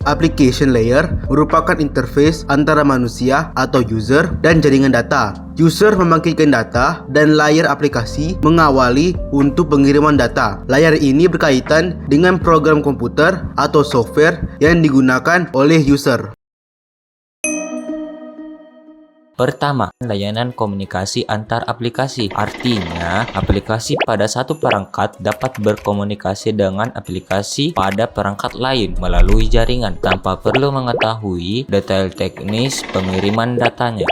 Application layer merupakan interface antara manusia atau user dan jaringan data. User membangkitkan data dan layer aplikasi mengawali untuk pengiriman data. Layar ini berkaitan dengan program komputer atau software yang digunakan oleh user. Pertama, layanan komunikasi antar aplikasi. Artinya, aplikasi pada satu perangkat dapat berkomunikasi dengan aplikasi pada perangkat lain melalui jaringan tanpa perlu mengetahui detail teknis pengiriman datanya.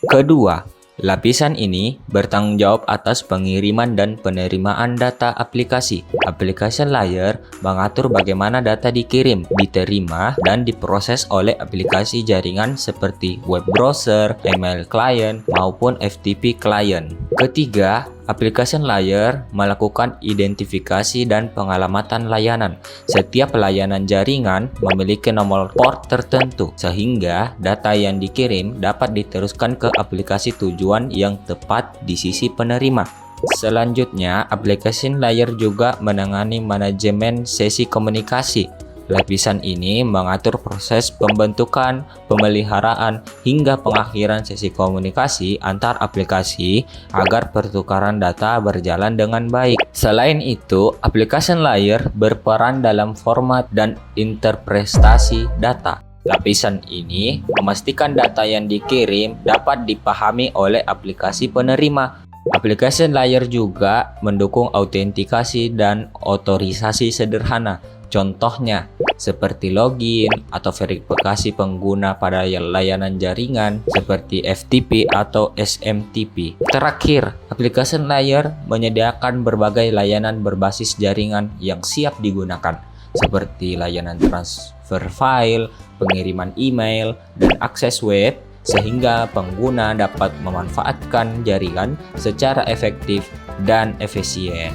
Kedua, lapisan ini bertanggung jawab atas pengiriman dan penerimaan data aplikasi. Application layer mengatur bagaimana data dikirim, diterima, dan diproses oleh aplikasi jaringan seperti web browser, email client, maupun FTP client. Ketiga, application layer melakukan identifikasi dan pengalamatan layanan. Setiap layanan jaringan memiliki nomor port tertentu, sehingga data yang dikirim dapat diteruskan ke aplikasi tujuan yang tepat di sisi penerima. Selanjutnya, application layer juga menangani manajemen sesi komunikasi. Lapisan ini mengatur proses pembentukan, pemeliharaan, hingga pengakhiran sesi komunikasi antar aplikasi agar pertukaran data berjalan dengan baik. Selain itu, application layer berperan dalam format dan interpretasi data. Lapisan ini memastikan data yang dikirim dapat dipahami oleh aplikasi penerima. Application layer juga mendukung autentikasi dan otorisasi sederhana. Contohnya, seperti login atau verifikasi pengguna pada layanan jaringan seperti FTP atau SMTP. Terakhir, application layer menyediakan berbagai layanan berbasis jaringan yang siap digunakan, seperti layanan transfer file, pengiriman email, dan akses web, sehingga pengguna dapat memanfaatkan jaringan secara efektif dan efisien.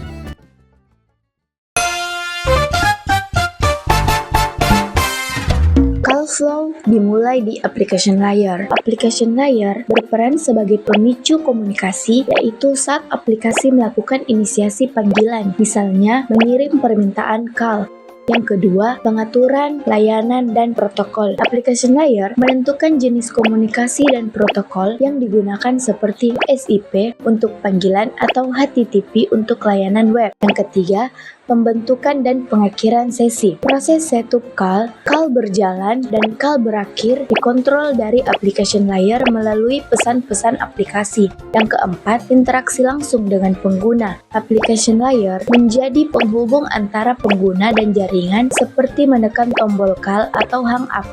Call flow dimulai di application layer. Application layer berperan sebagai pemicu komunikasi, yaitu saat aplikasi melakukan inisiasi panggilan, misalnya mengirim permintaan call. Yang kedua, pengaturan, layanan, dan protokol. Application layer menentukan jenis komunikasi dan protokol yang digunakan seperti SIP untuk panggilan atau HTTP untuk layanan web. Yang ketiga, pembentukan dan pengakhiran sesi. Proses setup call berjalan, dan call berakhir dikontrol dari application layer melalui pesan-pesan aplikasi. Yang keempat, interaksi langsung dengan pengguna. Application layer menjadi penghubung antara pengguna dan jaringan seperti menekan tombol call atau hang up.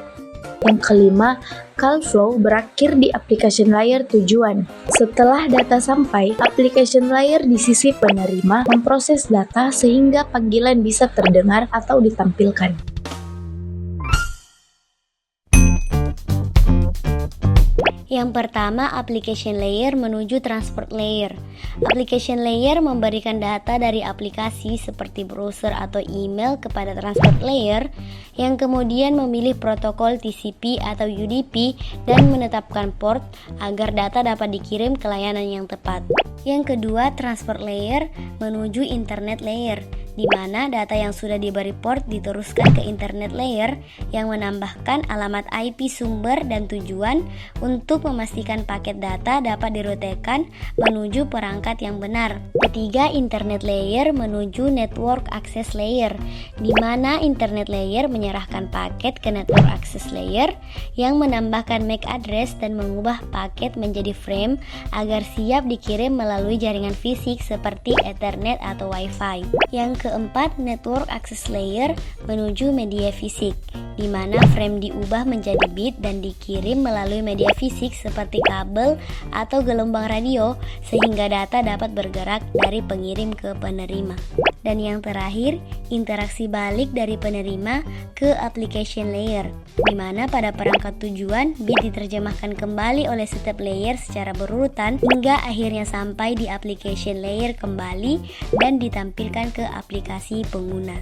Yang kelima, call flow berakhir di application layer tujuan. Setelah data sampai, application layer di sisi penerima memproses data sehingga panggilan bisa terdengar atau ditampilkan. Yang pertama, application layer menuju transport layer. Application layer memberikan data dari aplikasi seperti browser atau email kepada transport layer yang kemudian memilih protokol TCP atau UDP dan menetapkan port agar data dapat dikirim ke layanan yang tepat. Yang kedua, transport layer menuju internet layer, di mana data yang sudah diberi port diteruskan ke internet layer yang menambahkan alamat IP sumber dan tujuan untuk memastikan paket data dapat dirutekan menuju perangkat yang benar. Ketiga, internet layer menuju network access layer, di mana internet layer menyerahkan paket ke network access layer yang menambahkan MAC address dan mengubah paket menjadi frame agar siap dikirim melalui jaringan fisik seperti Ethernet atau Wi-Fi. Yang keempat, network access layer menuju media fisik, di mana frame diubah menjadi bit dan dikirim melalui media fisik seperti kabel atau gelombang radio sehingga data dapat bergerak dari pengirim ke penerima. Dan yang terakhir, interaksi balik dari penerima ke application layer, di mana pada perangkat tujuan bit diterjemahkan kembali oleh setiap layer secara berurutan hingga akhirnya sampai di application layer kembali dan ditampilkan ke aplikasi pengguna.